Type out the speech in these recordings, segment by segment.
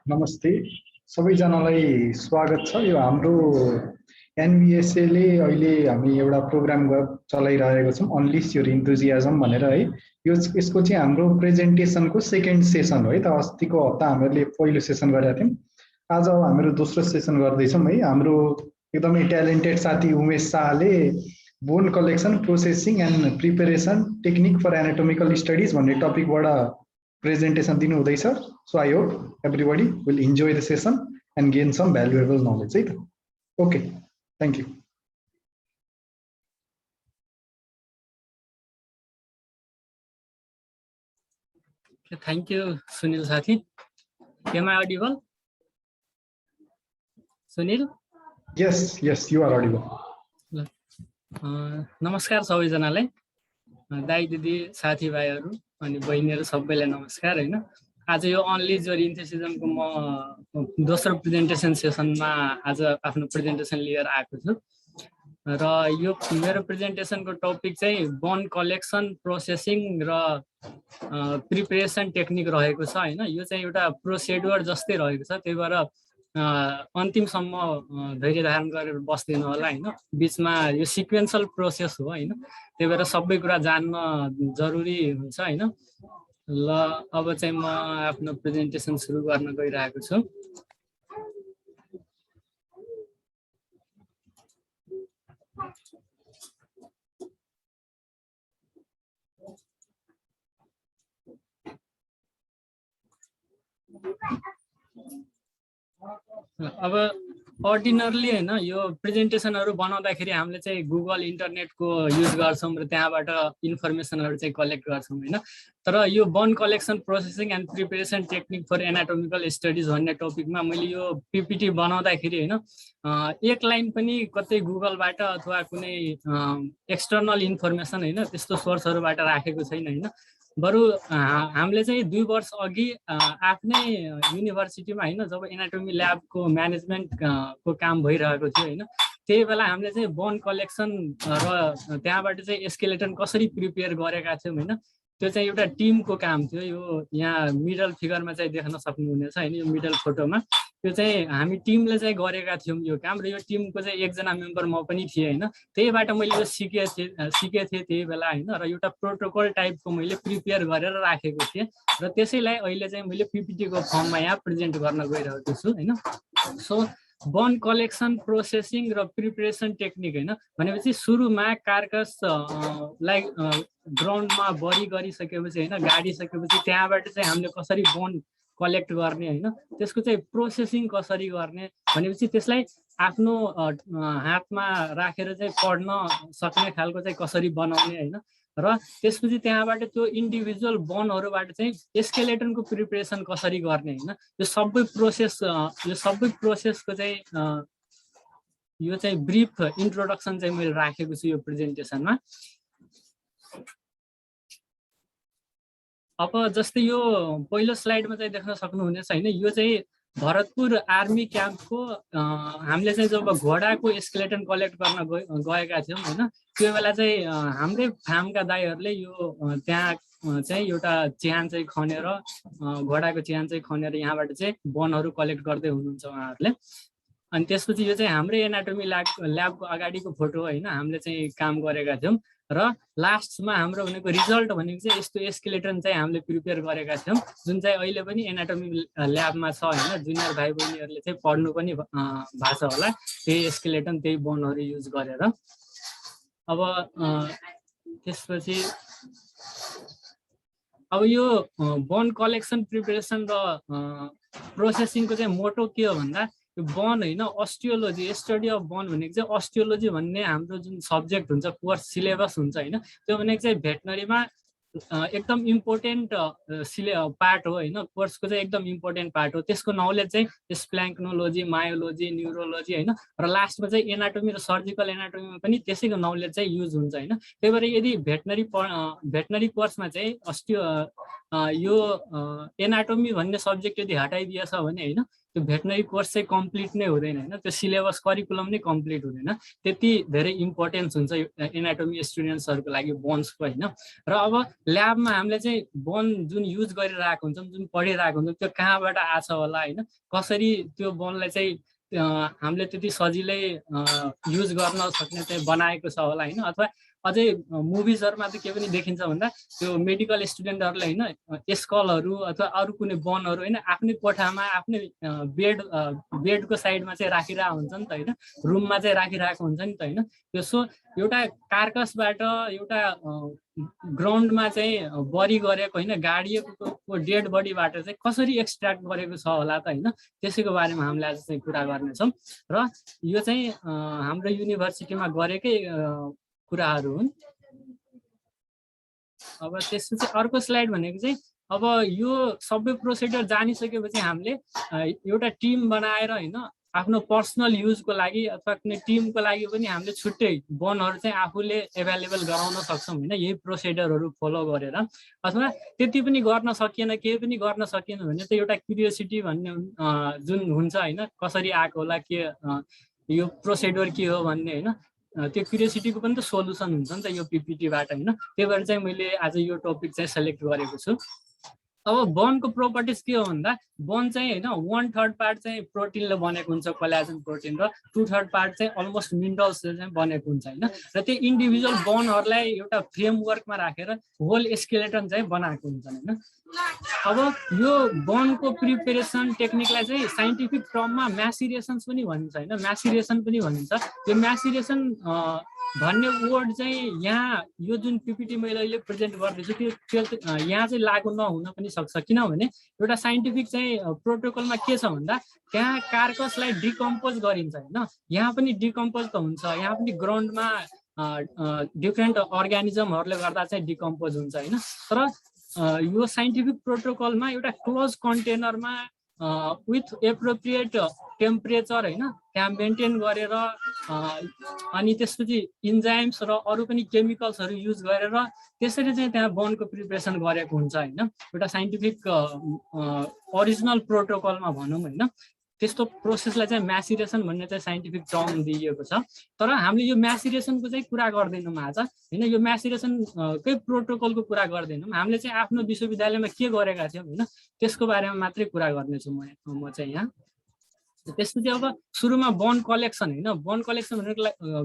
नमस्ते सबैजनालाई स्वागत छ। यो हाम्रो एनबिएसए ले अहिले हामी एउटा प्रोग्राम चलाइरहेको छौँ अनलिस योर इन्थुजियाजम भनेर है। यसको चाहिँ हाम्रो प्रेजेन्टेसनको सेकेन्ड सेसन हो है त। अस्तिको हप्ता हामीले पहिलो सेसन गरेका थियौँ। आज हाम्रो दोस्रो सेसन गर्दैछौँ है। हाम्रो एकदमै ट्यालेन्टेड साथी उमेश शाहले bone collection processing and preparation technique for anatomical studies भन्ने टपिकबाट presentation दिनु हुँदैछ। So I hope everybody will enjoy the session and gain some valuable knowledge है त। Okay, thank you. Thank you Sunil साथी। Am I audible? Sunil? Yes, you are audible. नमस्कार सबैजनालाई, दाइ दिदी साथीभाइहरू अनि बहिनीहरू सबैलाई नमस्कार हैन। आज यो अनलिज योर इन्थुजियाजमको म दोस्रो प्रेजेन्टेसन सेसनमा आज आफ्नो प्रेजेन्टेसन लिएर आएको छु र यो मेरो प्रेजेन्टेसनको टपिक चाहिँ बोन कलेक्सन प्रोसेसिङ र प्रिपरेसन टेक्निक रहेको छ हैन। यो चाहिँ एउटा प्रोसिड्युर जस्तै रहेको छ, त्यही भएर अन्तिमसम्म धैर्य धारण गरेर बस्दिनु होला हैन। बीचमा यो सिक्वेन्सल प्रोसेस हो हैन, त्यही भएर सबै कुरा जान्न जरुरी हुन्छ हैन। ल अब चाहिँ म आफ्नो प्रेजेन्टेसन सुरु गर्न गइरहेको छु। अब अर्डिनरली हैन यो प्रेजेन्टेसनहरु बनाउँदाखेरि हामीले चाहिँ गुगल इन्टरनेटको युज गर्छौं र त्यहाँबाट इन्फर्मेसनहरु चाहिँ कलेक्ट गर्छौं हैन। तर यो bone collection processing and preparation technique for anatomical studies भन्ने टपिकमा मैले यो पीपीटी बनाउँदाखेरि हैन एक लाइन पनि कतै गुगलबाट अथवा कुनै एक्सटर्नल इन्फर्मेसन हैन त्यस्तो सोर्सहरुबाट राखेको छैन हैन। बरु हामीले चाहिँ 2 वर्ष अघि आफ्नै युनिभर्सिटीमा हैन जब एनाटोमी ल्याबको म्यानेजमेन्ट को काम भइरहेको थियो हैन, त्यही बेला हामीले चाहिँ बोन कलेक्सन र त्यहाँबाट चाहिँ स्केलेटन कसरी प्रिपेयर गरेका थियौं हैन। त्यो चाहिँ एउटा टिमको काम थियो। यो यहाँ मिडल फिगरमा चाहिँ देख्न सक्नुहुनेछ हैन, यो मिडल फोटोमा त्यो चाहिँ हामी टिमले चाहिँ गरेका थियौं यो काम र यो टिमको चाहिँ एकजना मेम्बर म पनि थिएँ हैन। त्यहीबाट मैले यो सिके थिएँ त्यही बेला हैन र एउटा प्रोटोकल टाइपको मैले प्रिपेयर गरेर राखेको थिएँ र त्यसैलाई अहिले चाहिँ मैले पीपीटी को फर्ममा यहाँ प्रेजेन्ट गर्न गइरहेको छु हैन। सो बोन कलेक्सन प्रोसेसिङ र प्रिपरेसन टेक्निक हैन भनेपछि सुरुमा कार्कस लाइक ग्राउन्डमा बरी गरिसकेपछि हैन गाडिसकेपछि त्यहाँबाट चाहिँ हामीले कसरी बोन कलेक्ट गर्ने हैन, त्यसको चाहिँ प्रोसेसिङ कसरी गर्ने भनेपछि त्यसलाई आफ्नो हातमा राखेर चाहिँ पढ्न सक्ने खालको चाहिँ कसरी बनाउने हैन र त्यसपछि त्यहाँबाट त्यो इन्डिभिजुअल बोनहरुबाट चाहिँ स्केलेटनको प्रिपरेसन कसरी गर्ने हैन। यो सबै प्रोसेसको चाहिँ यो चाहिँ ब्रीफ इन्ट्रोडक्सन चाहिँ मैले राखेको छु यो प्रेजेन्टेसनमा। अब जस्तै यो पहिलो स्लाइडमा चाहिँ देख्न सक्नुहुनेछ हैन, यो चाहिँ भरतपुर आर्मी क्याम्पको हामीले चाहिँ जब घोडाको स्केलेटन कलेक्ट गर्न गएका थियौं हैन, त्यो बेला चाहिँ हाम्रै फार्मका दाइहरुले यो त्यहाँ चाहिँ एउटा च्यान चाहिँ खनेर घोडाको च्यान चाहिँ खनेर यहाँबाट चाहिँ बोनहरु कलेक्ट गर्दै हुनुहुन्छ उहाँहरुले। अनि त्यसपछि यो चाहिँ हाम्रै एनाटोमी ल्याबको अगाडिको फोटो हैन, हामीले चाहिँ काम गरेका थियौं र लास्टमा हाम्रो भनेको रिजल्ट भनेको चाहिँ यस्तो स्केलेटन चाहिँ हामीले प्रिपेयर गरेका थियौं जुन चाहिँ अहिले पनि एनाटोमी ल्याबमा छ हैन। जुनियर भाइ बहिनीहरुले चाहिँ पढ्नु पनि भएको छ होला त्यही स्केलेटन त्यही बोनहरु युज गरेर। अब त्यसपछि अब यो बोन कलेक्सन प्रिपरेसन र प्रोसेसिङको चाहिँ मोटो के हो भन्दा यो बोन हैन अस्टियोलोजी स्टडी अफ बोन भनेको चाहिँ अस्टियोलोजी भन्ने हाम्रो जुन सब्जेक्ट हुन्छ कोर्स सिलेबस हुन्छ हैन, त्यो भनेको चाहिँ भेटनरीमा एकदम इम्पोर्टेन्ट पार्ट हो हैन। कोर्सको चाहिँ एकदम इम्पोर्टेन्ट पार्ट हो। त्यसको नलेज चाहिँ स्प्ल्याङ्क्नोलोजी, मायोलोजी, न्युरोलोजी हैन र लास्टमा चाहिँ एनाटोमी र सर्जिकल एनाटोमीमा पनि त्यसैको नलेज चाहिँ युज हुन्छ हैन। त्यही भएर यदि भेटनरी कोर्समा चाहिँ यो एनाटोमी भन्ने सब्जेक्ट यदि हटाइदिएछ भने हैन त्यो भेटनरी कोर्स चाहिँ कम्प्लिट नै हुँदैन होइन, त्यो सिलेबस करिकुलम नै कम्प्लिट हुँदैन, त्यति धेरै इम्पोर्टेन्स हुन्छ एनाटोमी स्टुडेन्ट्सहरूको लागि बोन्सको होइन। र अब ल्याबमा हामीले चाहिँ बोन जुन युज गरिरहेको हुन्छौँ, जुन पढिरहेको हुन्छौँ, त्यो कहाँबाट आछ होला होइन, कसरी त्यो बोनलाई चाहिँ हामीले त्यति सजिलै युज गर्न सक्ने चाहिँ बनाएको छ होला होइन। अथवा अझै मुभिजहरूमा त के पनि देखिन्छ भन्दा त्यो मेडिकल स्टुडेन्टहरूले होइन स्कलहरू अथवा अरू कुनै बनहरू होइन आफ्नै कोठामा आफ्नै बेडको साइडमा चाहिँ राखिरहेको हुन्छ नि त होइन, रुममा चाहिँ राखिरहेको हुन्छ नि त होइन। त्यो सो एउटा कार्कसबाट एउटा ग्राउन्डमा चाहिँ बरी गरेको होइन, गाडिएको डेड बडीबाट चाहिँ कसरी एक्सट्र्याक्ट गरेको छ होला त होइन, त्यसैको बारेमा हामीले आज चाहिँ कुरा गर्नेछौँ। र यो चाहिँ हाम्रो युनिभर्सिटीमा गरेकै कुराहरू हुन्। अब त्यसपछि अर्को स्लाइड भनेको चाहिँ अब यो सबै प्रोसिडर जानिसकेपछि हामीले एउटा टिम बनाएर होइन आफ्नो पर्सनल युजको लागि अथवा कुनै टिमको लागि पनि हामीले छुट्टै बनहरू चाहिँ आफूले एभाइलेबल गराउन सक्छौँ होइन, यही प्रोसिडरहरू फलो गरेर। अथवा त्यति पनि गर्न सकिएन, केही पनि गर्न सकिएन भने त एउटा क्युरियोसिटी भन्ने जुन हुन्छ होइन, कसरी आएको होला, के यो प्रोसिडर के हो भन्ने होइन, त्यो क्युरियोसिटीको पनि त सोल्युसन हुन्छ नि त यो पिपिटीबाट होइन। त्यही भएर चाहिँ मैले आज यो टपिक चाहिँ सेलेक्ट गरेको छु। अब बोनको प्रोपर्टिज के हो भन्दा बोन चाहिँ होइन 1/3 पार्ट चाहिँ प्रोटिनले बनेको हुन्छ, कोलाजन प्रोटिन, र 2/3 पार्ट चाहिँ अलमोस्ट मिनरल्सले चाहिँ बनेको हुन्छ होइन। र त्यो इन्डिभिजुअल बोनहरूलाई एउटा फ्रेमवर्कमा राखेर होल स्केलेटन चाहिँ बनाएको हुन्छ होइन। अब यो बोनको प्रिपेरेसन टेक्निकलाई चाहिँ साइन्टिफिक टर्ममा म्यासिरेसन्स पनि भनिन्छ होइन, म्यासिरेसन पनि भनिन्छ। यो म्यासिरेसन भन्ने वर्ड चाहिँ यहाँ यो जुन पिपिटी मैले अहिले प्रेजेन्ट गर्दैछु त्यो यहाँ चाहिँ लागु नहुन पनि सक्छ, किनभने एउटा साइन्टिफिक चाहिँ प्रोटोकलमा के छ भन्दा त्यहाँ कार्कसलाई डिकम्पोज गरिन्छ होइन, यहाँ पनि डिकम्पोज त हुन्छ, यहाँ पनि ग्राउन्डमा डिफ्रेन्ट अर्ग्यानिजमहरूले गर्दा चाहिँ डिकम्पोज हुन्छ होइन। तर यो साइन्टिफिक प्रोटोकलमा एउटा क्लोज कन्टेनरमा विथ एप्रोप्रिएट टेम्परेचर होइन त्यहाँ मेन्टेन गरेर अनि त्यसपछि इन्जाइम्स र अरू पनि केमिकल्सहरू युज गरेर त्यसरी चाहिँ त्यहाँ बोनको प्रिपरेसन गरेको हुन्छ होइन। एउटा साइन्टिफिक ओरिजिनल प्रोटोकलमा भनौँ होइन, त्यस्तो प्रोसेसलाई चाहिँ म्यासिरेसन भन्ने चाहिँ साइन्टिफिक टर्म दिइएको छ। तर हामीले यो म्यासिरेसनको चाहिँ कुरा गर्दैनौँ आज होइन, यो म्यासिरेसनकै प्रोटोकलको कुरा गर्दैनौँ, हामीले चाहिँ आफ्नो विश्वविद्यालयमा के गरेका थियौँ होइन त्यसको बारेमा मात्रै कुरा गर्नेछु म चाहिँ यहाँ। त्यसपछि अब सुरुमा बोन कलेक्सन होइन, बोन कलेक्सन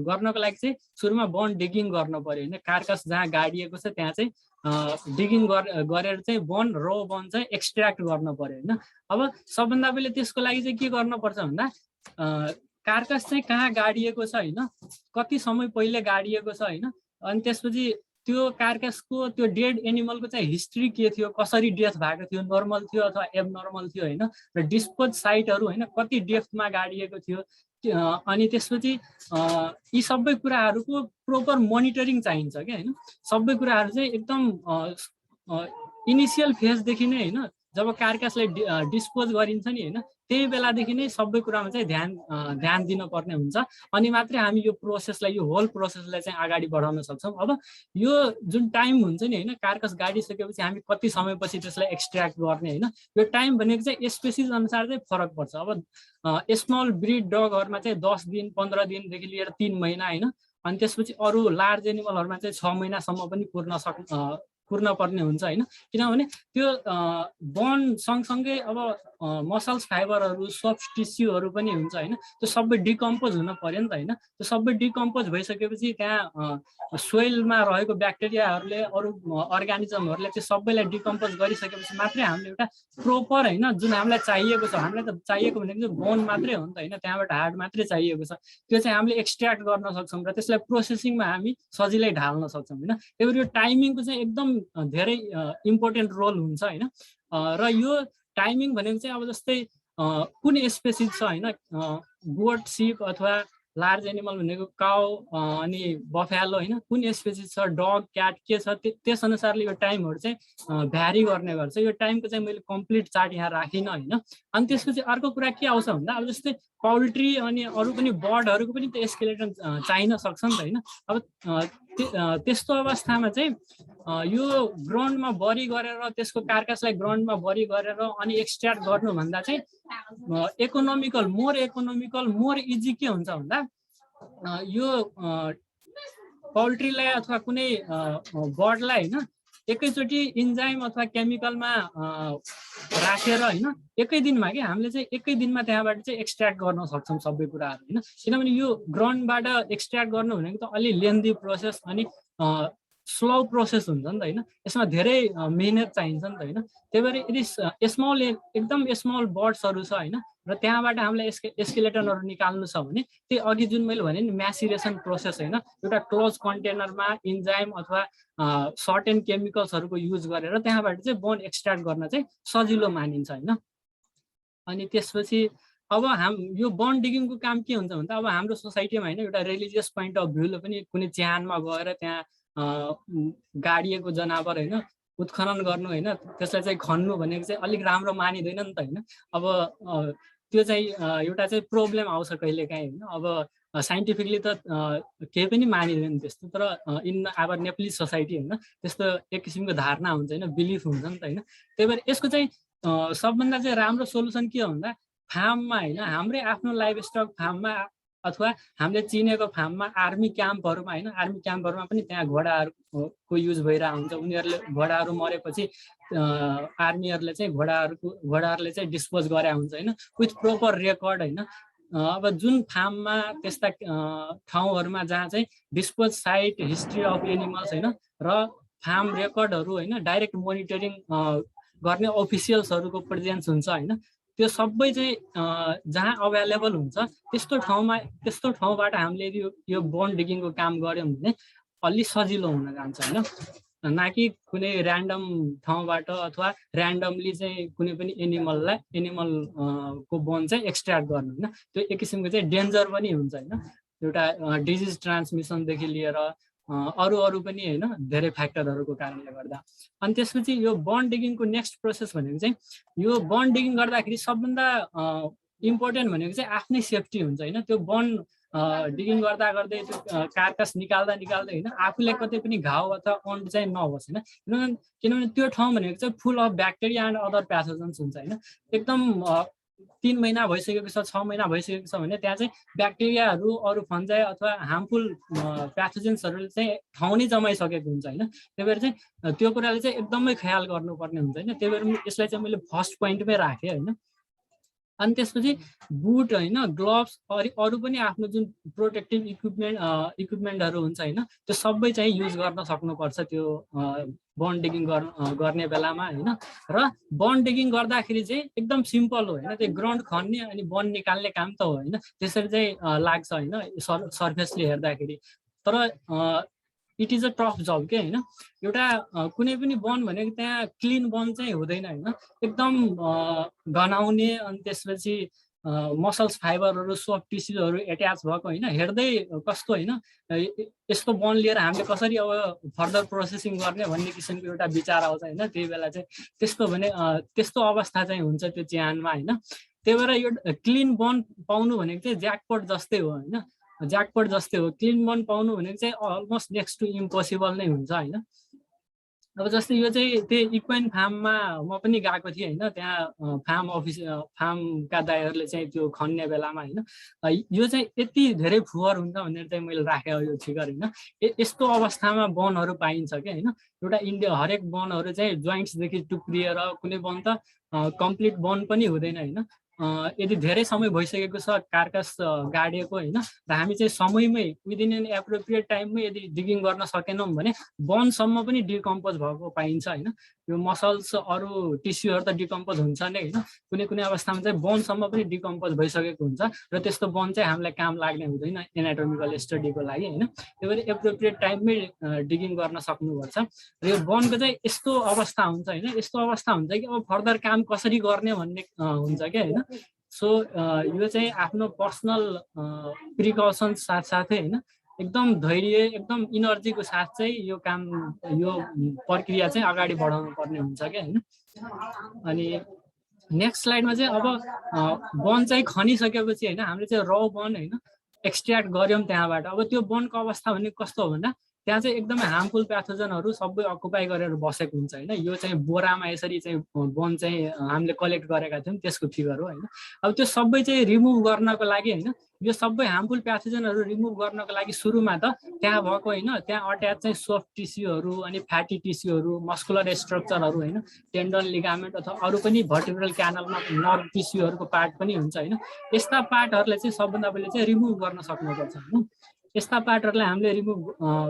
गर्नको लागि चाहिँ सुरुमा बोन डिगिङ गर्नु पर्यो होइन, कार्कस जहाँ गाडिएको छ त्यहाँ चाहिँ डिगिङ गरेर चाहिँ बोन रो बोन चाहिँ एक्सट्र्याक्ट गर्नु पर्यो होइन। अब सबभन्दा पहिले त्यसको लागि चाहिँ के गर्नुपर्छ भन्दा कार्कस चाहिँ कहाँ गाडिएको छ होइन, कति समय पहिले गाडिएको छ होइन, अनि त्यसपछि त्यो कार्कसको त्यो डेड एनिमलको चाहिँ हिस्ट्री के थियो, कसरी डेथ भएको थियो, नर्मल थियो अथवा एबनर्मल थियो होइन, र डिस्पोज साइटहरू होइन कति डेप्थमा गाडिएको थियो, अनि त्यसपछि यी सबै कुराहरूको प्रोपर मोनिटरिङ चाहिन्छ क्या होइन। सबै कुराहरू चाहिँ एकदम इनिसियल फेजदेखि नै होइन जब कार्कसलाई डिस्पोज गरिन्छ नि होइन त्यही बेलादेखि नै सबै कुरामा चाहिँ ध्यान दिनुपर्ने हुन्छ, अनि मात्रै हामी यो प्रोसेसलाई यो होल प्रोसेसलाई चाहिँ अगाडि बढाउन सक्छौँ। अब यो जुन टाइम हुन्छ नि होइन कार्कस गाडिसकेपछि हामी कति समयपछि त्यसलाई एक्सट्र्याक्ट गर्ने होइन, यो टाइम भनेको चाहिँ स्पेसिस अनुसार चाहिँ फरक पर्छ। अब स्मल ब्रिड डगहरूमा चाहिँ 10 दिन 15 दिनदेखि लिएर 3 महिना होइन, अनि त्यसपछि अरू लार्ज एनिमलहरूमा चाहिँ 6 महिनासम्म पनि कुर्न पर्ने हुन्छ होइन, किनभने त्यो बोन सँगसँगै अब मसल्स फाइबरहरू सफ्ट टिस्युहरू पनि हुन्छ होइन, त्यो सबै डिकम्पोज हुन पर्यो नि त होइन। त्यो सबै डिकम्पोज भइसकेपछि त्यहाँ सोइलमा रहेको ब्याक्टेरियाहरूले अरू अर्ग्यानिजमहरूले त्यो सबैलाई डिकम्पोज गरिसकेपछि मात्रै हामीले एउटा प्रोपर होइन जुन हामीलाई चाहिएको छ, हामीलाई त चाहिएको भनेको चाहिँ बोन मात्रै हो नि त होइन, त्यहाँबाट हार्ड मात्रै चाहिएको छ, त्यो चाहिँ हामीले एक्सट्र्याक्ट गर्न सक्छौँ र त्यसलाई प्रोसेसिङमा हामी सजिलै ढाल्न सक्छौँ होइन। त्यही भएर यो टाइमिङको चाहिँ एकदम धेरै इम्पोर्टेन्ट रोल हुन्छ होइन। र यो टाइमिङ भनेको चाहिँ अब जस्तै कुन स्पेसिस छ होइन, गोट सिप अथवा लार्ज एनिमल भनेको काउ अनि बफेलो होइन, कुन स्पेसिस छ डग क्याट के छ त्यस अनुसारले यो टाइमहरू चाहिँ भ्यारी गर्ने गर्छ। यो टाइमको चाहिँ मैले कम्प्लिट चार्ट यहाँ राखिनँ होइन। अनि त्यसपछि अर्को कुरा के आउँछ भन्दा अब जस्तै पोल्ट्री अनि अरू पनि बर्डहरूको पनि त्यो स्केलेटन चाहिन सक्छ नि त होइन। अब त्यस्तो अवस्थामा चाहिँ यो ग्राउन्डमा बरी गरेर त्यसको कार्कासलाई ग्राउन्डमा बरी गरेर अनि एक्सट्र्याक्ट गर्नुभन्दा चाहिँ इकोनोमिकल मोर इजी के हुन्छ भन्दा यो पोल्ट्रीलाई अथवा कुनै बर्डलाई होइन एकैचोटि इन्जाइम अथवा केमिकलमा राखेर होइन एकै दिनमा के हामीले चाहिँ एकै दिनमा त्यहाँबाट चाहिँ एक्सट्र्याक्ट गर्न सक्छौँ सबै कुराहरू होइन। किनभने यो ग्राउन्डबाट एक्सट्र्याक्ट गर्नु भनेको त अलि लेन्दी प्रोसेस अनि स्लो प्रोसेस हुन्छ नि त होइन, यसमा धेरै मेहनत चाहिन्छ नि त होइन। त्यही भएर यदि एकदम स्मल बर्ड्सहरू छ होइन र त्यहाँबाट हामीलाई एस्केलेटनहरू निकाल्नु छ भने त्यही अघि जुन मैले भने नि म्यासिरेसन प्रोसेस होइन, एउटा क्लोज कन्टेनरमा इन्जाइम अथवा सर्टेन केमिकल्सहरूको युज गरेर त्यहाँबाट चाहिँ बोन एक्सट्र्याक्ट गर्न चाहिँ सजिलो मानिन्छ होइन। अनि त्यसपछि अब यो बोन डिगिङको काम के हुन्छ भन्दा अब हाम्रो सोसाइटीमा होइन एउटा रिलिजियस पोइन्ट अफ भ्यूले पनि कुनै च्यानमा गएर त्यहाँ गाडिएको जनावर होइन उत्खनन गर्नु होइन त्यसलाई चाहिँ खन्नु भनेको चाहिँ अलिक राम्रो मानिँदैन नि त होइन। अब त्यो चाहिँ एउटा चाहिँ प्रब्लम आउँछ कहिलेकाहीँ होइन। अब साइन्टिफिकली त केही पनि मानिँदैन त्यस्तो, तर इन आवर नेपाली सोसाइटी होइन त्यस्तो एक किसिमको धारणा हुन्छ होइन, बिलिफ हुन्छ नि त होइन। त्यही भएर यसको चाहिँ सबभन्दा चाहिँ राम्रो सोल्युसन के हो भन्दा फार्ममा होइन हाम्रै आफ्नो लाइफ स्टक फार्ममा अथवा हामीले चिनेको फार्ममा आर्मी क्याम्पहरूमा होइन आर्मी क्याम्पहरूमा पनि त्यहाँ घोडाहरूको युज भइरहेको हुन्छ। उनीहरूले घोडाहरू मरेपछि आर्मीहरूले चाहिँ घोडाहरूले चाहिँ डिस्पोज गरे हुन्छ होइन विथ प्रोपर रेकर्ड होइन। अब जुन फार्ममा त्यस्ता ठाउँहरूमा जहाँ चाहिँ dispose site history of animals होइन र फार्म रेकर्डहरू होइन डाइरेक्ट मोनिटरिङ गर्ने अफिसियल्सहरूको प्रेजेन्स हुन्छ होइन, त्यो सबै चाहिँ जहाँ अभाइलेबल हुन्छ त्यस्तो ठाउँबाट हामीले यो बोन डिगिङको काम गऱ्यौँ भने अलि सजिलो हुन जान्छ होइन। न कि कुनै ऱ्यान्डम ठाउँबाट अथवा ऱ्यान्डमली चाहिँ कुनै पनि एनिमलको बोन चाहिँ एक्सट्र्याक्ट गर्नु होइन, त्यो एक किसिमको चाहिँ डेन्जर पनि हुन्छ होइन। एउटा डिजिज ट्रान्समिसनदेखि लिएर अरू पनि होइन धेरै फ्याक्टरहरूको कारणले गर्दा। अनि त्यसपछि यो बोन डिगिङको नेक्स्ट प्रोसेस भनेको चाहिँ यो बोन डिगिङ गर्दाखेरि सबभन्दा इम्पोर्टेन्ट भनेको चाहिँ आफ्नै सेफ्टी हुन्छ होइन। त्यो बोन डिगिङ गर्दै त्यो कार्कास निकाल्दा होइन आफूलाई कतै पनि घाउ अथवा अन्ड चाहिँ नहोस् होइन। किनभने त्यो ठाउँ भनेको चाहिँ फुल अफ ब्याक्टेरिया एन्ड अदर प्याथोजन्स हुन्छ होइन। एकदम 3 महिना भइसकेको छ 6 महिना भइसकेको छ भने त्यहाँ चाहिँ ब्याक्टेरियाहरू अरू फन्जाई अथवा हार्मफुल प्याथोजेन्सहरूले चाहिँ ठाउँ नै जमाइसकेको हुन्छ होइन। त्यही भएर चाहिँ त्यो कुराले चाहिँ एकदमै ख्याल गर्नुपर्ने हुन्छ होइन। त्यही भएर यसलाई चाहिँ मैले फर्स्ट पोइन्टमै राखेँ होइन। अनि त्यसपछि बुट होइन ग्लोभ्स अरू पनि आफ्नो जुन प्रोटेक्टिभ इक्विपमेन्टहरू हुन्छ होइन त्यो सबै चाहिँ युज गर्न सक्नुपर्छ त्यो बोन डिगिङ गर्ने बेलामा होइन। र बोन डिगिङ गर्दाखेरि चाहिँ एकदम सिम्पल हो होइन, त्यो ग्राउन्ड खन्ने अनि बोन निकाल्ने काम त हो होइन, त्यसरी चाहिँ लाग्छ होइन सर्फेसले हेर्दाखेरि। तर इट इज अ टफ जब के होइन। एउटा कुनै पनि बोन भनेको त्यहाँ क्लिन बोन चाहिँ हुँदैन होइन, एकदम गनाउने अनि त्यसपछि मसल्स फाइबरहरू सफ्ट टिस्युजहरू एट्याच भएको होइन, हेर्दै कस्तो होइन यस्तो बोन लिएर हामीले कसरी अब फर्दर प्रोसेसिङ गर्ने भन्ने किसिमको एउटा विचार आउँछ होइन। त्यही बेला चाहिँ त्यस्तो अवस्था चाहिँ हुन्छ त्यो च्यानमा होइन। त्यही भएर यो क्लिन बोन पाउनु भनेको चाहिँ ज्याकपट जस्तै हो होइन, ज्याकपट जस्तै हो। क्लिन बोन पाउनु भनेको चाहिँ अलमोस्ट नेक्स्ट टु इम्पोसिबल नै हुन्छ होइन। अब जस्तै यो चाहिँ त्यही इक्वाइन फार्ममा म पनि गएको थिएँ होइन, त्यहाँ फार्मका दाइहरूले चाहिँ त्यो खन्ने बेलामा होइन यो चाहिँ यति धेरै फुवर हुन्छ भनेर चाहिँ मैले राखेँ यो फिगर होइन। यस्तो अवस्थामा बोनहरू पाइन्छ क्या होइन। एउटा हरेक बोनहरू चाहिँ जोइन्ट्सदेखि टुक्रिएर कुनै बोन त कम्प्लिट बोन पनि हुँदैन होइन। यदि धेरै समय भइसकेको छ कार्कास गाडिएको होइन र हामी चाहिँ समयमै विदिन एन एप्रोप्रिएट टाइममै यदि डिगिङ गर्न सकेनौँ भने बोनसम्म पनि डिकम्पोज भएको पाइन्छ होइन। यो मसल्स अरू टिस्युहरू त डिकम्पोज हुन्छ नै होइन, कुनै अवस्थामा चाहिँ बोनसम्म पनि डिकम्पोज भइसकेको हुन्छ र त्यस्तो बोन चाहिँ हामीलाई काम लाग्ने हुँदैन एनाटोमिकल स्टडीको लागि होइन। त्यही भएर एप्रोप्रिएट टाइममै डिगिङ गर्न सक्नुपर्छ। र यो बोनको चाहिँ यस्तो अवस्था हुन्छ होइन, यस्तो अवस्था हुन्छ कि अब फर्दर काम कसरी गर्ने भन्ने हुन्छ क्या होइन। सो यो चाहिँ आफ्नो पर्सनल प्रिकसन साथसाथै होइन एकदम धैर्य एकदम इनर्जीको साथ चाहिँ यो प्रक्रिया चाहिँ अगाडि बढाउनु पर्ने हुन्छ क्या होइन। अनि नेक्स्ट स्लाइडमा चाहिँ अब बोन चाहिँ खनिसकेपछि होइन हामीले चाहिँ र बोन होइन एक्सट्र्याक्ट गऱ्यौँ त्यहाँबाट। अब त्यो बोनको अवस्था भने कस्तो हो भन्दा त्यहाँ चाहिँ एकदमै हार्मफुल प्याथोजनहरू सबै अकुपाई गरेर बसेको हुन्छ होइन। यो चाहिँ बोरामा यसरी चाहिँ बोन चाहिँ हामीले कलेक्ट गरेका थियौँ, त्यसको फिगर हो होइन। अब त्यो सबै चाहिँ रिमुभ गर्नको लागि होइन, यो सबै हार्मफुल प्याथोजनहरू रिमुभ गर्नको लागि सुरुमा त त्यहाँ भएको होइन, त्यहाँ अट्याच चाहिँ सफ्ट टिस्युहरू अनि फ्याटी टिस्युहरू, मस्कुलर स्ट्रक्चरहरू होइन, टेन्डन, लिगामेन्ट अथवा अरू पनि भर्टिब्रल क्यानलमा नर्भ टिस्युहरूको पार्ट पनि हुन्छ होइन। यस्ता पार्टहरूलाई चाहिँ सबभन्दा पहिले चाहिँ रिमुभ गर्न सक्नुपर्छ होइन। यस्ता पार्टहरूलाई हामीले रिमुभ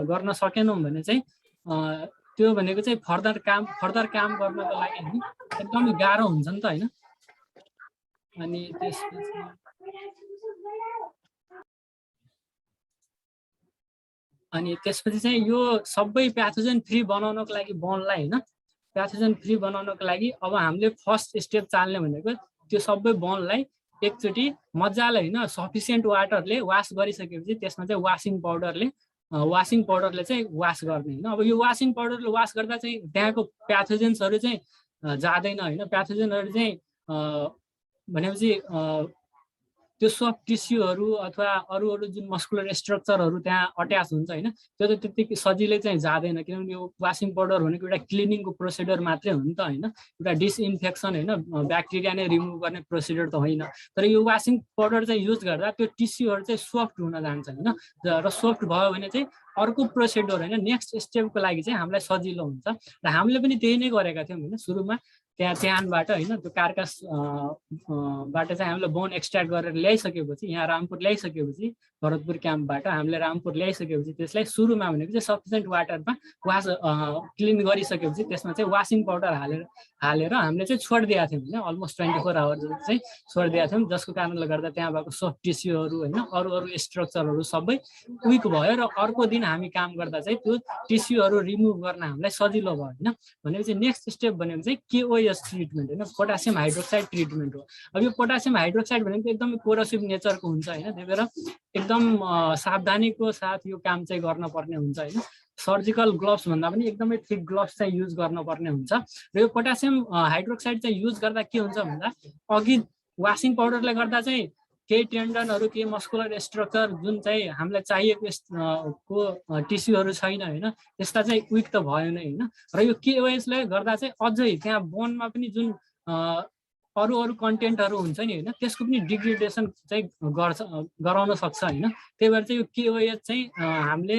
गर्न सकेनौँ भने चाहिँ त्यो भनेको चाहिँ फर्दर काम गर्नको लागि होइन एकदमै गाह्रो हुन्छ नि त होइन। अनि त्यसपछि चाहिँ यो सबै प्याथोजन फ्री बनाउनको लागि बोनलाई होइन, प्याथोजन फ्री बनाउनको लागि अब हामीले फर्स्ट स्टेप चाल्ने भनेको त्यो सबै बोनलाई एकचोटि मजाले होइन सफिसियन्ट वाटरले वास गरिसकेपछि त्यसमा चाहिँ वासिङ पाउडरले चाहिँ वास गर्ने होइन। अब यो वासिङ पाउडरले वास गर्दा चाहिँ त्यहाँको प्याथोजेन्सहरू चाहिँ जाँदैन होइन। प्याथोजेनहरू चाहिँ भनेपछि त्यो सफ्ट टिस्युहरू अथवा अरू जुन मस्कुलर स्ट्रक्चरहरू त्यहाँ अट्याच हुन्छ होइन, त्यो त त्यति सजिलै चाहिँ जाँदैन, किनभने यो वासिङ पाउडर भनेको एउटा क्लिनिङको प्रोसिडर मात्रै हो नि त होइन, एउटा डिसइन्फेक्सन होइन, ब्याक्टेरिया नै रिमुभ गर्ने प्रोसिडर त होइन। तर यो वासिङ पाउडर चाहिँ युज गर्दा त्यो टिस्युहरू चाहिँ सफ्ट हुन जान्छ होइन, र सफ्ट भयो भने चाहिँ अर्को प्रोसिडर होइन, नेक्स्ट स्टेपको लागि चाहिँ हामीलाई सजिलो हुन्छ। र हामीले पनि त्यही नै गरेका थियौँ होइन। सुरुमा त्यहाँ च्यानबाट होइन त्यो कार्कासबाट चाहिँ हामीले बोन एक्सट्र्याक्ट गरेर ल्याइसकेपछि, यहाँ रामपुर ल्याइसकेपछि, भरतपुर क्याम्पबाट हामीले रामपुर ल्याइसकेपछि त्यसलाई सुरुमा भनेको चाहिँ सफिसियन्ट वाटरमा क्लिन गरिसकेपछि त्यसमा चाहिँ वासिङ पाउडर हालेर हामीले चाहिँ छोडिदिएका थियौँ होइन। अलमोस्ट 24 आवर्स चाहिँ छोडिदिएका थियौँ, जसको कारणले गर्दा त्यहाँ भएको सफ्ट टिस्युहरू होइन, अरू स्ट्रक्चरहरू सबै विक भयो र अर्को दिन हामी काम गर्दा चाहिँ त्यो टिस्युहरू रिमुभ गर्न हामीलाई सजिलो भयो होइन। भनेपछि नेक्स्ट स्टेप भनेको चाहिँ KOS ट्रिटमेन्ट होइन, पोटासियम हाइड्रोक्साइड ट्रिटमेन्ट हो। अब यो पोटासियम हाइड्रोक्साइड भनेको एकदमै कोरोसिभ नेचरको हुन्छ होइन, त्यही भएर एकदम सावधानीको साथ यो काम चाहिँ गर्नुपर्ने हुन्छ होइन। सर्जिकल ग्लोभ्स भन्दा पनि एकदमै थिक ग्लोभ्स चाहिँ युज गर्नुपर्ने हुन्छ। र यो पोटासियम हाइड्रोक्साइड चाहिँ युज गर्दा के हुन्छ भन्दा अघि वासिङ पाउडरले गर्दा चाहिँ केही टेन्डनहरू, केही मस्कुलर स्ट्रक्चर जुन चाहिँ हामीलाई चाहिएको टिस्युहरू छैन होइन, त्यस्ता चाहिँ विक त भयो नै होइन। र यो KOSले गर्दा चाहिँ अझै त्यहाँ बोनमा पनि जुन अरू कन्टेन्टहरू हुन्छ नि होइन, त्यसको पनि डिग्रेडेसन चाहिँ गराउन सक्छ होइन। त्यही भएर चाहिँ यो KOS चाहिँ हामीले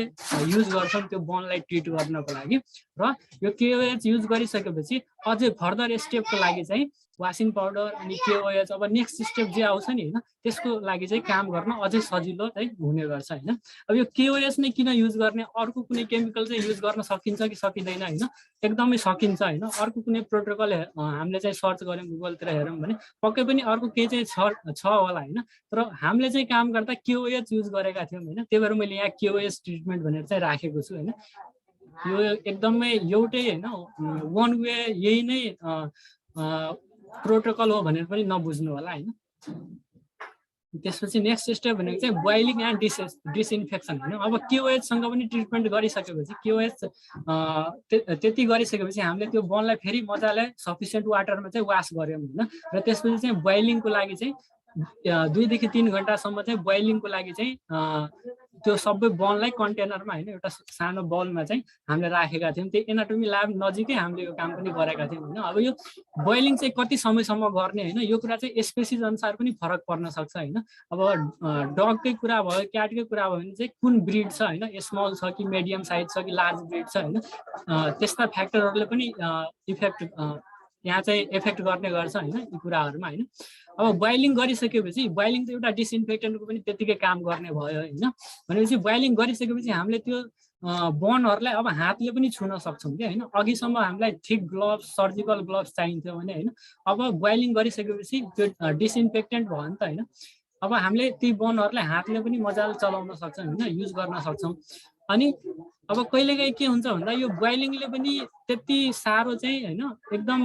युज गर्छौँ त्यो बोनलाई ट्रिट गर्नको लागि। र यो KOS युज गरिसकेपछि अझै फर्दर स्टेपको लागि चाहिँ वासिङ पाउडर अनि KOS अब नेक्स्ट स्टेप जे आउँछ नि होइन, त्यसको लागि चाहिँ काम गर्न अझै सजिलो चाहिँ हुने गर्छ होइन। अब यो KOS नै किन युज गर्ने, अर्को कुनै केमिकल चाहिँ युज गर्न सकिन्छ कि सकिँदैन होइन, एकदमै सकिन्छ होइन। अर्को कुनै प्रोटोकल हामीले चाहिँ सर्च गऱ्यौँ गुगलतिर हेऱ्यौँ भने पक्कै पनि अर्को केही चाहिँ छ होला होइन। तर हामीले चाहिँ काम गर्दा KOS युज गरेका थियौँ होइन, त्यही भएर मैले यहाँ KOS ट्रिटमेन्ट भनेर चाहिँ राखेको छु होइन। यो एकदमै एउटै होइन, वान वे यही नै प्रोटोकल हो भनेर पनि नबुझ्नु होला होइन। त्यसपछि नेक्स्ट स्टेप भनेको चाहिँ बोइलिङ एन्ड डिसइन्फेक्सन होइन। अब KOS सँग पनि ट्रिटमेन्ट गरिसकेपछि, KOS त्यति गरिसकेपछि हामीले त्यो बोनलाई फेरि मजाले सफिसियन्ट वाटरमा चाहिँ वास गऱ्यौँ होइन। र त्यसपछि चाहिँ बोइलिङको लागि चाहिँ 2 देखि 3 घन्टासम्म चाहिँ बोइलिङको लागि चाहिँ त्यो सबै बोनलाई कन्टेनरमा होइन एउटा सानो बाउलमा चाहिँ हामीले राखेका थियौँ। त्यो एनाटोमी ल्याब नजिकै हामीले यो काम पनि गरेका थियौँ होइन। अब यो बोइलिङ चाहिँ कति समयसम्म गर्ने होइन, यो कुरा चाहिँ स्पेसिस अनुसार पनि फरक पर्न सक्छ होइन। अब डगकै कुरा भयो, क्याटकै कुरा भयो भने चाहिँ कुन ब्रिड छ होइन, स्मल छ कि मिडियम साइज छ कि लार्ज ब्रिड छ होइन, त्यस्ता फ्याक्टरहरूले पनि यहाँ चाहिँ इफेक्ट गर्ने गर्छ होइन यी कुराहरूमा होइन। अब बोइलिङ गरिसकेपछि बोइलिङ चाहिँ एउटा डिसइन्फेक्टेन्टको पनि त्यतिकै काम गर्ने भयो होइन। भनेपछि बोइलिङ गरिसकेपछि हामीले त्यो बोनहरूलाई अब हातले पनि छुन सक्छौँ कि होइन। अघिसम्म हामीलाई थिक ग्लोभ्स, सर्जिकल ग्लोभ्स चाहिन्थ्यो भने होइन, अब बोइलिङ गरिसकेपछि त्यो डिसइन्फेक्टेन्ट भयो नि त होइन। अब हामीले ती बोनहरूलाई हातले पनि मजाले चलाउन सक्छौँ होइन, युज गर्न सक्छौँ। अनि अब कहिलेकाहीँ के हुन्छ भन्दा यो बोइलिङले पनि त्यति साह्रो चाहिँ होइन, एकदम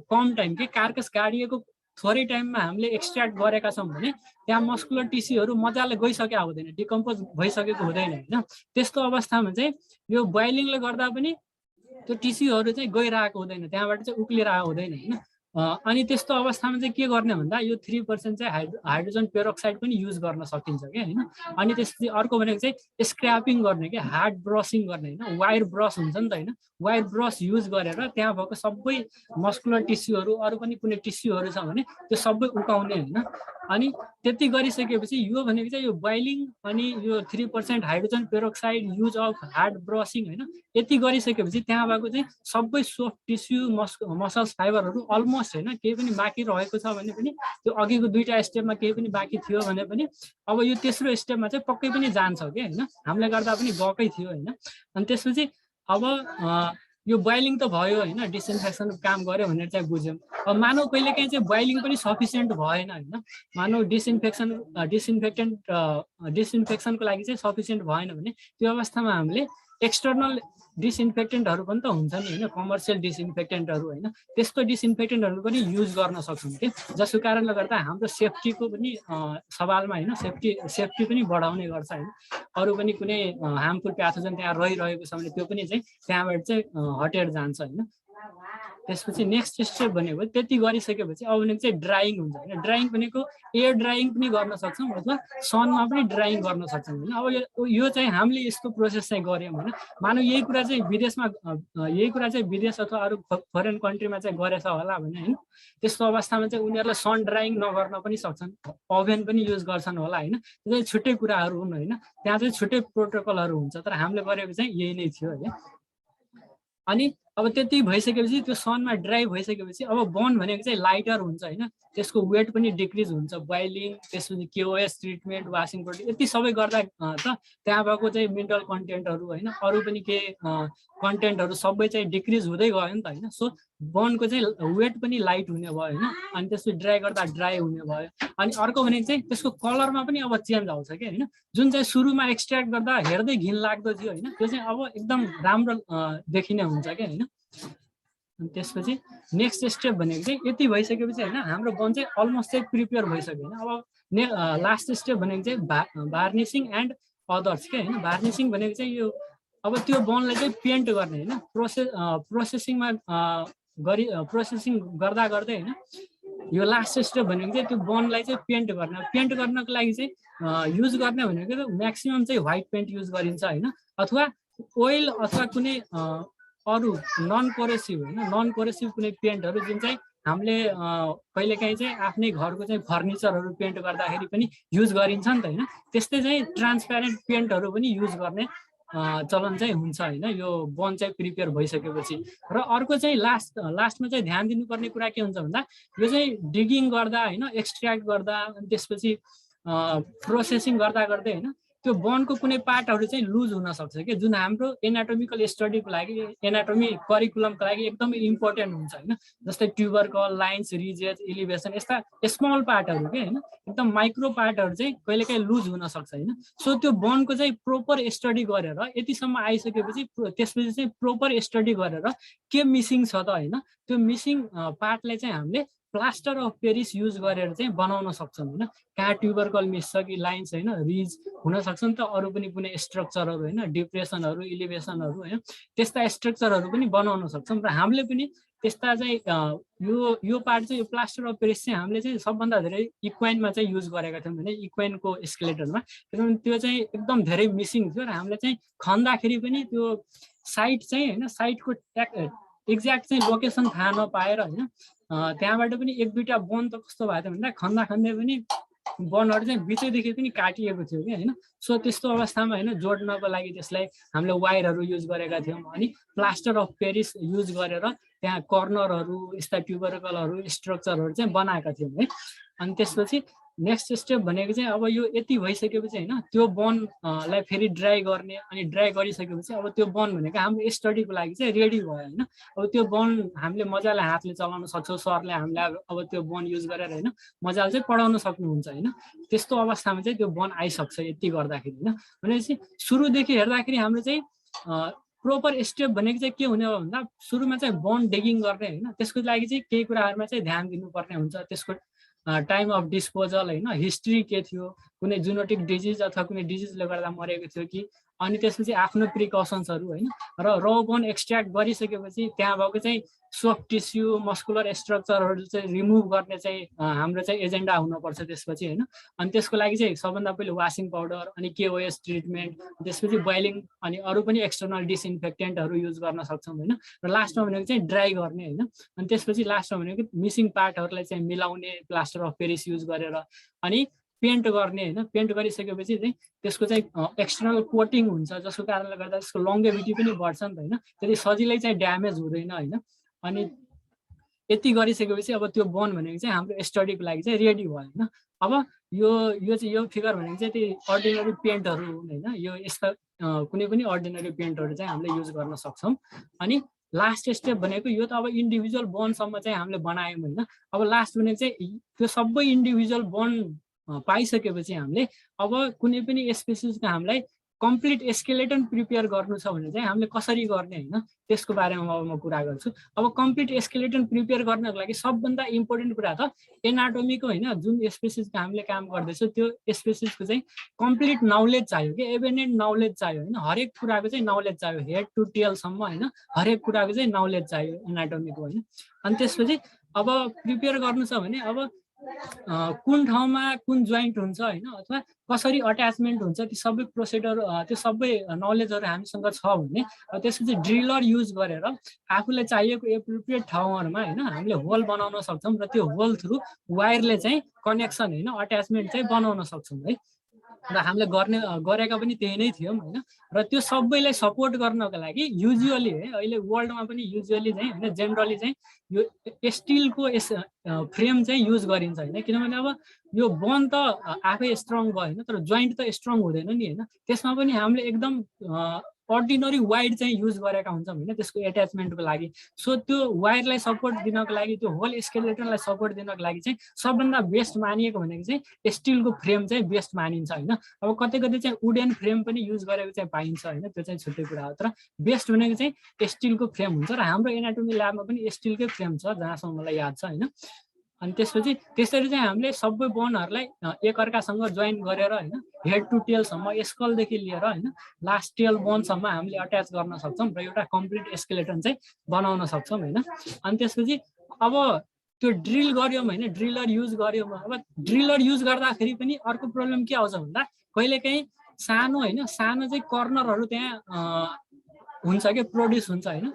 कम टाइम के कार्कस काटिएको थोरै टाइममा हामीले एक्सट्र्याक्ट गरेका छौँ भने त्यहाँ मस्कुलर टिस्युहरू मजाले गइसकेको हुँदैन, डिकम्पोज भइसकेको हुँदैन होइन। त्यस्तो अवस्थामा चाहिँ यो बोइलिङले गर्दा पनि त्यो टिस्युहरू चाहिँ गइरहेको हुँदैन, त्यहाँबाट चाहिँ उक्लिरहेको हुँदैन होइन। अनि त्यस्तो अवस्थामा चाहिँ के गर्ने भन्दा यो 3% चाहिँ हाइड्रोजन पेरोक्साइड पनि युज गर्न सकिन्छ क्या होइन। अनि त्यसपछि अर्को भनेको चाहिँ स्क्रैपिङ गर्ने क्या, हार्ड ब्रसिङ गर्ने होइन, वायर ब्रस हुन्छ नि त होइन, वायर ब्रस युज गरेर त्यहाँ भएको सबै मस्कुलर टिस्युहरू अरू पनि कुनै टिस्युहरू छ भने त्यो सबै उकाउने होइन। अनि त्यति गरिसकेपछि यो भनेको चाहिँ यो बोइलिङ अनि यो 3% hydrogen peroxide use of hard brushing होइन, यति गरिसकेपछि त्यहाँ भएको चाहिँ सबै सफ्ट टिस्यु मसल्स फाइबरहरू अलमोस्ट होइन केही पनि बाँकी रहेको छ भने पनि, त्यो अघिको 2टा स्टेपमा केही पनि बाँकी थियो भने पनि अब यो तेस्रो स्टेपमा चाहिँ पक्कै पनि जान्छ कि होइन, हामीले गर्दा पनि गएकै थियो होइन। अनि त्यसपछि अब यो बोइलिङ त भयो होइन, डिसइन्फेक्सन काम गर्यो भनेर चाहिँ बुझ्यौँ। अब मानव कहिलेकाहीँ चाहिँ बोइलिङ पनि सफिसियन्ट भएन होइन, मानव डिसइन्फेक्सनको लागि चाहिँ सफिसियन्ट भएन भने त्यो अवस्थामा हामीले एक्सटर्नल डिसइन्फेक्टेन्टहरू पनि त हुन्छ नि होइन, कमर्सियल डिसइन्फेक्टेन्टहरू होइन, त्यस्तो डिसइन्फेक्टेन्टहरू पनि युज गर्न सक्छौँ कि, जसको कारणले गर्दा हाम्रो सेफ्टीको पनि सवालमा होइन सेफ्टी पनि बढाउने गर्छ होइन। अरू पनि कुनै हार्मफुल प्याथोजन त्यहाँ रहिरहेको छ भने त्यो पनि चाहिँ त्यहाँबाट चाहिँ हटेर जान्छ होइन। त्यसपछि नेक्स्ट स्टेप भनेको त्यति गरिसकेपछि अब भनेको चाहिँ ड्राइङ हुन्छ होइन। ड्राइङ भनेको एयर ड्राइङ पनि गर्न सक्छौँ अथवा सनमा पनि ड्राइङ गर्न सक्छौँ होइन। अब यो चाहिँ हामीले यस्तो प्रोसेस चाहिँ गऱ्यौँ होइन। मानव यही कुरा चाहिँ विदेश अथवा अरू फरेन कन्ट्रीमा चाहिँ गरेछ होला भने होइन, त्यस्तो अवस्थामा चाहिँ उनीहरूलाई सन ड्राइङ नगर्न पनि सक्छन्, ओभन पनि युज गर्छन् होला होइन। त्यो चाहिँ छुट्टै कुराहरू हुन् होइन, त्यहाँ चाहिँ छुट्टै प्रोटोकलहरू हुन्छ, तर हामीले गरेको चाहिँ यही नै थियो होइन। अनि अब त्यति भइसकेपछि त्यो सनमा ड्राई भइसकेपछि अब बर्न भनेको चाहिँ लाइटर हुन्छ होइन, त्यसको वेट पनि डिक्रिज हुन्छ। बोइलिङ, त्यसपछि केओएस ट्रिटमेन्ट, वासिङ प्रोडक्ट यति सबै गर्दा त त्यहाँ भएको चाहिँ मिनरल कन्टेन्टहरू होइन, अरू पनि के कन्टेन्टहरू सबै चाहिँ डिक्रिज हुँदै गयो नि त होइन। सो बर्नको चाहिँ वेट पनि लाइट हुने भयो होइन, अनि त्यसपछि ड्राई गर्दा ड्राई हुने भयो। अनि अर्को भनेको चाहिँ त्यसको कलरमा पनि अब चेन्ज आउँछ कि होइन, जुन चाहिँ सुरुमा एक्सट्र्याक्ट गर्दा हेर्दै घिन लाग्दो थियो होइन, त्यो चाहिँ अब एकदम राम्रो देखिने हुन्छ क्या होइन। अनि त्यसपछि नेक्स्ट स्टेप भनेको चाहिँ यति भइसकेपछि होइन हाम्रो बन चाहिँ अलमोस्ट चाहिँ प्रिपेयर भइसक्यो होइन। अब लास्ट स्टेप भनेको चाहिँ वार्निसिङ एन्ड अदर्स के होइन। वार्निसिङ भनेको चाहिँ यो अब त्यो बनलाई चाहिँ पेन्ट गर्ने होइन, प्रोसेसिङ गर्दा गर्दै होइन, यो लास्ट स्टेप भनेको चाहिँ त्यो बनलाई चाहिँ पेन्ट गर्ने। पेन्ट गर्नको लागि चाहिँ युज गर्ने भनेको म्याक्सिमम चाहिँ व्हाइट पेन्ट युज गरिन्छ होइन, अथवा ओइल अथवा कुनै अरू नन कोरेसिभ होइन, नन कोरेसिभ कुनै पेन्टहरू जुन चाहिँ हामीले कहिलेकाहीँ चाहिँ आफ्नै घरको चाहिँ फर्निचरहरू पेन्ट गर्दाखेरि पनि युज गरिन्छ नि त होइन, त्यस्तै चाहिँ ट्रान्सप्यारेन्ट पेन्टहरू पनि युज गर्ने चलन चाहिँ हुन्छ होइन, यो बन चाहिँ प्रिपेयर भइसकेपछि। र अर्को चाहिँ लास्टमा चाहिँ ध्यान दिनुपर्ने कुरा के हुन्छ भन्दा यो चाहिँ डिगिङ गर्दा होइन, एक्सट्र्याक्ट गर्दा अनि त्यसपछि प्रोसेसिङ गर्दा गर्दै होइन त्यो बनको कुनै पार्टहरू चाहिँ लुज हुन सक्छ कि, जुन हाम्रो एनाटोमिकल स्टडीको लागि, एनाटोमी करिकुलमको लागि एकदमै इम्पोर्टेन्ट हुन्छ होइन। जस्तै ट्युबरकल, लाइन्स, रिजेज, इलिभेसन यस्ता स्मल पार्टहरू के होइन, एकदम माइक्रो पार्टहरू चाहिँ कहिलेकाहीँ लुज हुन सक्छ होइन। सो त्यो बनको चाहिँ प्रोपर स्टडी गरेर यतिसम्म आइसकेपछि त्यसपछि चाहिँ प्रोपर स्टडी गरेर के मिसिङ छ त होइन, त्यो मिसिङ पार्टलाई चाहिँ हामीले प्लास्टर अफ पेरिस युज गरेर चाहिँ बनाउन सक्छौँ होइन। कहाँ ट्युबरकल मिस्छ कि लाइन्स होइन, रिज हुनसक्छ नि त, अरू पनि कुनै स्ट्रक्चरहरू होइन, डिप्रेसनहरू, इलिभेसनहरू होइन, त्यस्ता स्ट्रक्चरहरू पनि बनाउन सक्छौँ। र हामीले पनि त्यस्ता चाहिँ यो पार्ट चाहिँ यो प्लास्टर अफ पेरिस चाहिँ हामीले चाहिँ सबभन्दा धेरै इक्वाइनमा चाहिँ युज गरेका थियौँ होइन, इक्वाइनको स्केलेटनमा, किनभने त्यो चाहिँ एकदम धेरै मिसिङ थियो र हामीले चाहिँ खन्दाखेरि पनि त्यो साइट चाहिँ होइन, साइटको एक्ज्याक्ट चाहिँ लोकेसन थाहा नपाएर होइन, त्यहाँबाट पनि एक दुईवटा बन त कस्तो भएको थियो भन्दा खन्दै पनि बनहरू चाहिँ बिचैदेखि पनि काटिएको थियो कि होइन। सो त्यस्तो अवस्थामा होइन जोड्नको लागि त्यसलाई हामीले वायरहरू युज गरेका थियौँ, अनि प्लास्टर अफ पेरिस युज गरेर त्यहाँ कर्नरहरू, यस्ता ट्युबरकलहरू, स्ट्रक्चरहरू चाहिँ बनाएका थियौँ है। अनि त्यसपछि नेक्स्ट स्टेप भनेको चाहिँ अब यो यति भइसकेपछि होइन त्यो बनलाई फेरि ड्राई गर्ने, अनि ड्राई गरिसकेपछि अब त्यो बन भनेको हाम्रो स्टडीको लागि चाहिँ रेडी भयो होइन। अब त्यो बन हामीले मजाले हातले चलाउन सक्छौँ, सरले हामीलाई अब त्यो बन युज गरेर होइन मजाले चाहिँ पढाउन सक्नुहुन्छ होइन। त्यस्तो अवस्थामा चाहिँ त्यो बन आइसक्छ यति गर्दाखेरि होइन। भनेपछि सुरुदेखि हेर्दाखेरि हाम्रो चाहिँ प्रोपर स्टेप भनेको चाहिँ के हुने हो भन्दा सुरुमा चाहिँ बन डिगिङ गर्ने होइन, त्यसको लागि चाहिँ केही कुराहरूमा चाहिँ ध्यान दिनुपर्ने हुन्छ। त्यसको टाइम अफ डिस्पोजल होइन, हिस्ट्री के थियो, कुनै जेनेटिक डिजिज अथवा कुनै डिजिजले गर्दा मरेको थियो कि अनि त्यसपछि आफ्नो प्रिकसन्सहरू होइन र र बोन एक्सट्र्याक्ट गरिसकेपछि त्यहाँ भएको चाहिँ सफ्ट टिस्यु मस्कुलर स्ट्रक्चरहरू चाहिँ रिमुभ गर्ने चाहिँ हाम्रो चाहिँ एजेन्डा हुनुपर्छ त्यसपछि होइन। अनि त्यसको लागि चाहिँ सबभन्दा पहिले वासिङ पाउडर अनि केओएस ट्रिटमेन्ट त्यसपछि बोइलिङ अनि अरू पनि एक्सटर्नल डिसइन्फेक्टेन्टहरू युज गर्न सक्छौँ होइन। र लास्टमा भनेको चाहिँ ड्राई गर्ने होइन। अनि त्यसपछि लास्टमा भनेको मिसिङ पार्टहरूलाई चाहिँ मिलाउने प्लास्टर अफ पेरिस युज गरेर अनि पेन्ट गर्ने होइन। पेन्ट गरिसकेपछि चाहिँ त्यसको चाहिँ एक्सटर्नल कोटिङ हुन्छ जसको कारणले गर्दा त्यसको लङ्गेभिटी पनि बढ्छ नि त होइन। त्यति सजिलै चाहिँ ड्यामेज हुँदैन होइन। अनि यति गरिसकेपछि अब त्यो बोन भनेको चाहिँ हाम्रो स्टडीको लागि चाहिँ रेडी भयो होइन। अब यो फिगर भनेको चाहिँ त्यही अर्डिनरी पेन्टहरू होइन। यो यस्ता कुनै पनि अर्डिनरी पेन्टहरू चाहिँ हामीले युज गर्न सक्छौँ। अनि लास्ट स्टेप भनेको यो त अब इन्डिभिजुअल बोनसम्म चाहिँ हामीले बनायौँ होइन। अब लास्ट भनेको चाहिँ त्यो सबै इन्डिभिजुअल बोन पाइसकेपछि हामीले अब कुनै पनि स्पेसिसको हामीलाई कम्प्लिट स्केलेटन प्रिपेयर गर्नु छ भने चाहिँ हामीले कसरी गर्ने होइन त्यसको बारेमा अब म कुरा गर्छु। अब कम्प्लिट स्केलेटन प्रिपेयर गर्नको लागि सबभन्दा इम्पोर्टेन्ट कुरा त एनाटोमीको होइन जुन स्पेसिसको हामीले काम गर्दैछौँ त्यो स्पेसिसको चाहिँ कम्प्लिट नलेज चाहियो कि एभेनेन्ट नलेज चाहियो होइन। हरेक कुराको चाहिँ नलेज चाहियो हेड टु टेलसम्म होइन। हरेक कुराको चाहिँ नलेज चाहियो एनाटोमीको होइन। अनि त्यसपछि अब प्रिपेयर गर्नु छ भने अब कुन ठाउँमा कुन जोइन्ट हुन्छ होइन अथवा कसरी अट्याचमेन्ट हुन्छ ती सबै प्रोसिडर त्यो सबै नलेजहरू हामीसँग छ भने त्यसपछि ड्रिलर युज गरेर आफूलाई चाहिएको एप्रोप्रिएट ठाउँहरूमा होइन हामीले होल बनाउन सक्छौँ र त्यो होल थ्रु वायरले चाहिँ कनेक्सन होइन अट्याचमेन्ट चाहिँ बनाउन सक्छौँ है। र हामीले गरेका पनि त्यही नै थियौँ होइन। र त्यो सबैलाई सपोर्ट गर्नको लागि युजुअली है अहिले वर्ल्डमा पनि युजुअली चाहिँ होइन जेनरली चाहिँ यो स्टिलको फ्रेम चाहिँ युज गरिन्छ होइन। किनभने अब यो बोन त आफै स्ट्रङ भयो होइन तर जोइन्ट त स्ट्रङ हुँदैन नि होइन। त्यसमा पनि हामीले एकदम अर्डिनरी वायर चाहिँ युज गरेका हुन्छौँ होइन त्यसको एट्याचमेन्टको लागि। सो त्यो वायरलाई सपोर्ट दिनको लागि त्यो होल स्केलेटनलाई सपोर्ट दिनको लागि चाहिँ सबभन्दा बेस्ट मानिएको भनेको चाहिँ स्टिलको फ्रेम चाहिँ बेस्ट मानिन्छ होइन। अब कतै कतै चाहिँ वुडन फ्रेम पनि युज गरेको चाहिँ पाइन्छ होइन त्यो चाहिँ छुट्टै कुरा हो। तर बेस्ट भनेको चाहिँ स्टिलको फ्रेम हुन्छ र हाम्रो एनाटोमी ल्याबमा पनि स्टिलकै फ्रेम छ जहाँसम्म मलाई याद छ होइन। अनि त्यसपछि त्यसरी चाहिँ हामीले सबै बोनहरूलाई एकअर्कासँग जोइन गरेर होइन हेड टु टेलसम्म स्कलदेखि लिएर होइन लास्ट टेल बोनसम्म हामीले अट्याच गर्न सक्छौँ र एउटा कम्प्लिट स्केलेटन चाहिँ बनाउन सक्छौँ होइन। अनि त्यसपछि अब त्यो ड्रिल गऱ्यौँ होइन ड्रिलर युज गऱ्यौँ। अब ड्रिलर युज गर्दाखेरि पनि अर्को प्रब्लम के आउँछ भन्दा कहिलेकाहीँ सानो होइन सानो चाहिँ कर्नरहरू त्यहाँ हुन्छ कि प्रोड्युस हुन्छ होइन।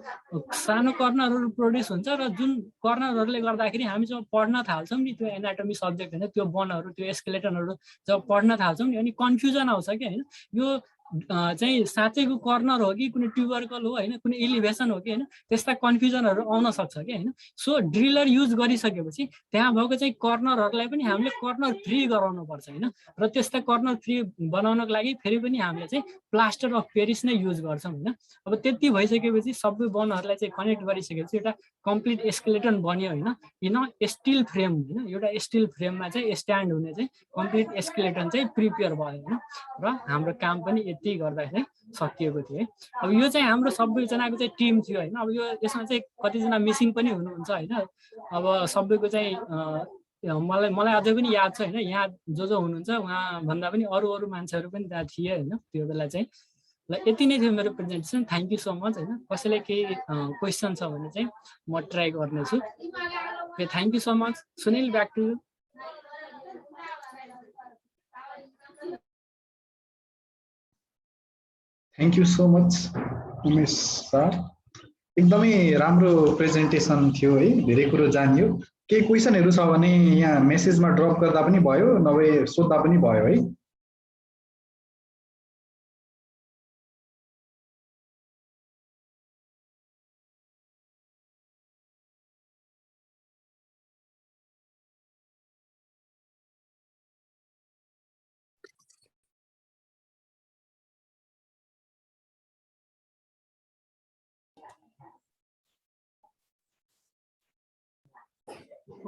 सानो कर्नरहरू प्रोड्युस हुन्छ र जुन कर्नरहरूले गर्दाखेरि हामी जब पढ्न थाल्छौँ नि त्यो एनाटोमी सब्जेक्ट होइन त्यो बोनहरू त्यो स्केलेटनहरू जब पढ्न थाल्छौँ नि अनि कन्फ्युजन आउँछ कि होइन यो चाहिँ साँच्चैको कर्नर हो कि कुनै ट्युबरकल हो होइन कुनै इलिभेसन हो कि होइन त्यस्ता कन्फ्युजनहरू आउन सक्छ कि होइन। सो ड्रिलर युज गरिसकेपछि त्यहाँ भएको चाहिँ कर्नरहरूलाई पनि हामीले कर्नर फ्री गराउनु पर्छ होइन। र त्यस्ता कर्नर फ्री बनाउनको लागि फेरि पनि हामीले चाहिँ प्लास्टर अफ पेरिस नै युज गर्छौँ होइन। अब त्यति भइसकेपछि सबै बोनहरूलाई चाहिँ कनेक्ट गरिसकेपछि एउटा कम्प्लिट स्केलेटन बन्यो होइन इन स्टिल फ्रेम होइन। एउटा स्टिल फ्रेममा चाहिँ स्ट्यान्ड हुने चाहिँ कम्प्लिट स्केलेटन चाहिँ प्रिपेयर भयो होइन। र हाम्रो काम पनि यति गर्दाखेरि सकिएको थियो है। अब यो चाहिँ हाम्रो सबैजनाको चाहिँ टिम थियो होइन। अब यो यसमा चाहिँ कतिजना मिसिङ पनि हुनुहुन्छ होइन। अब सबैको चाहिँ मलाई अझै पनि याद छ होइन यहाँ जो हुनुहुन्छ उहाँ भन्दा पनि अरू मान्छेहरू पनि त्यहाँ थिए होइन त्यो बेला चाहिँ। ल यति नै थियो मेरो presentation. Thank you so much होइन। कसैलाई केही क्वेसन छ भने चाहिँ म ट्राई गर्नेछु। Okay thank you so much. Sunil back to you. Thank you so much Umesh sir. एकदमै राम्रो प्रेजेन्टेसन थियो है। धेरै कुरो जानियो। केही क्वेसनहरू छ भने यहाँ मेसेजमा ड्रप गर्दा पनि भयो नभए सोध्दा पनि भयो है।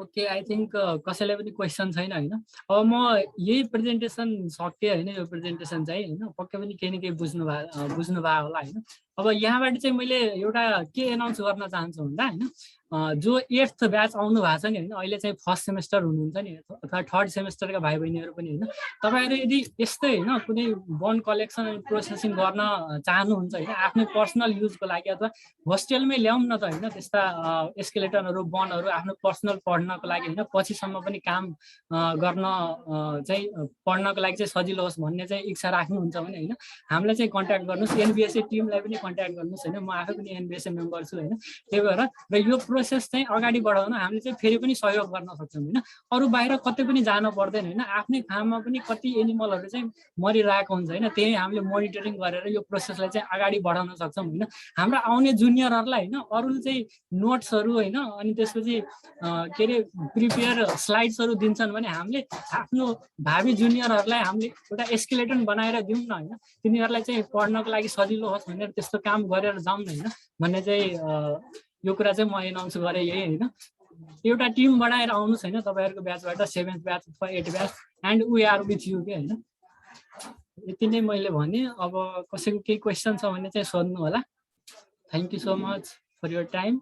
ओके आई थिङ्क कसैलाई पनि क्वेसन छैन होइन। अब म यही प्रेजेन्टेसन सकेँ होइन। यो प्रेजेन्टेसन चाहिँ होइन पक्कै पनि केही न केही बुझ्नु भयो होला होइन। अब अब यहाँबाट चाहिँ मैले एउटा के एनाउन्स गर्न चाहन्छु भन्दा होइन जो 8th ब्याच आउनु भएको छ नि होइन अहिले चाहिँ फर्स्ट सेमेस्टर हुनुहुन्छ नि अथवा थर्ड सेमेस्टरका भाइ बहिनीहरू पनि होइन तपाईँहरू यदि यस्तै होइन कुनै बन्ड कलेक्सन एन्ड प्रोसेसिङ गर्न चाहनुहुन्छ होइन आफ्नै पर्सनल युजको लागि अथवा होस्टेलमै ल्याउँ न त होइन त्यस्ता एस्केलेटरहरू बन्डहरू आफ्नो पर्सनल पढ्नको लागि होइन पछिसम्म पनि काम गर्न चाहिँ पढ्नको लागि चाहिँ सजिलो होस् भन्ने चाहिँ इच्छा राख्नुहुन्छ भने होइन हामीलाई चाहिँ कन्ट्याक्ट गर्नुहोस् एनबिएसए टिमलाई पनि कन्ट्याक्ट गर्नुहोस् होइन म आफै पनि एनबिएसए मेम्बर छु होइन त्यही भएर र यो प्रोसेस चाहिँ अगाडि बढाउन हामीले चाहिँ फेरि पनि सहयोग गर्न सक्छौँ होइन अरू बाहिर कतै पनि जानु पर्दैन होइन आफ्नै फार्ममा पनि कति एनिमलहरू चाहिँ मरिरहेको हुन्छ होइन त्यही हामीले मोनिटरिङ गरेर यो प्रोसेसलाई चाहिँ अगाडि बढाउन सक्छौँ होइन हाम्रो आउने जुनियरहरूलाई होइन अरूले चाहिँ नोट्सहरू होइन अनि त्यसपछि के अरे प्रिपेयर स्लाइड्सहरू दिन्छन् भने हामीले आफ्नो भावी जुनियरहरूलाई हामीले एउटा एस्केलेटन बनाएर दिउँ न होइन तिनीहरूलाई चाहिँ पढ्नको लागि सजिलो होस् भनेर त्यस्तो काम गरेर जाउँ न होइन भन्ने चाहिँ यो कुरा चाहिँ म एनाउन्स गरेँ यही होइन एउटा टिम बनाएर आउनुहोस् होइन तपाईँहरूको ब्याचबाट 7th ब्याच अथवा 8th batch and we are with you के होइन यति नै मैले भने अब कसैको केही क्वेसन छ भने चाहिँ सोध्नु होला thank you so much for your time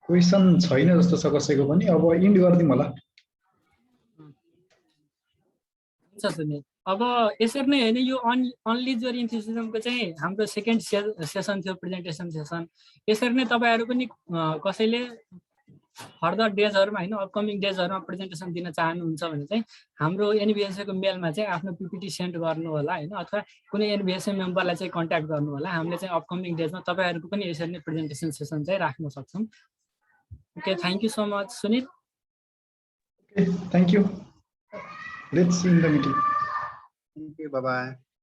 question छैन जस्तो छ कसैको पनि अब इन्ड गरिदिउँ होला हुन्छ सुनिल अब यसरी नै होइन यो अनलिज योर इन्थुसिजमको चाहिँ हाम्रो सेकेन्ड सेसन थियो प्रेजेन्टेसन सेसन यसरी नै तपाईँहरू पनि कसैले फर्दर डेजहरूमा होइन अपकमिङ डेजहरूमा प्रेजेन्टेसन दिन चाहनुहुन्छ भने चाहिँ हाम्रो एनबिएसएको मेलमा चाहिँ आफ्नो पिपिटी सेन्ड गर्नु होला होइन अथवा कुनै एनबिएसए मेम्बरलाई चाहिँ कन्ट्याक्ट गर्नु होला हामीले चाहिँ अपकमिङ डेजमा तपाईँहरूको पनि यसरी नै प्रेजेन्टेसन सेसन चाहिँ राख्न सक्छौँ okay thank you so much Sunil okay thank you let's see in the meeting Thank you. Bye bye.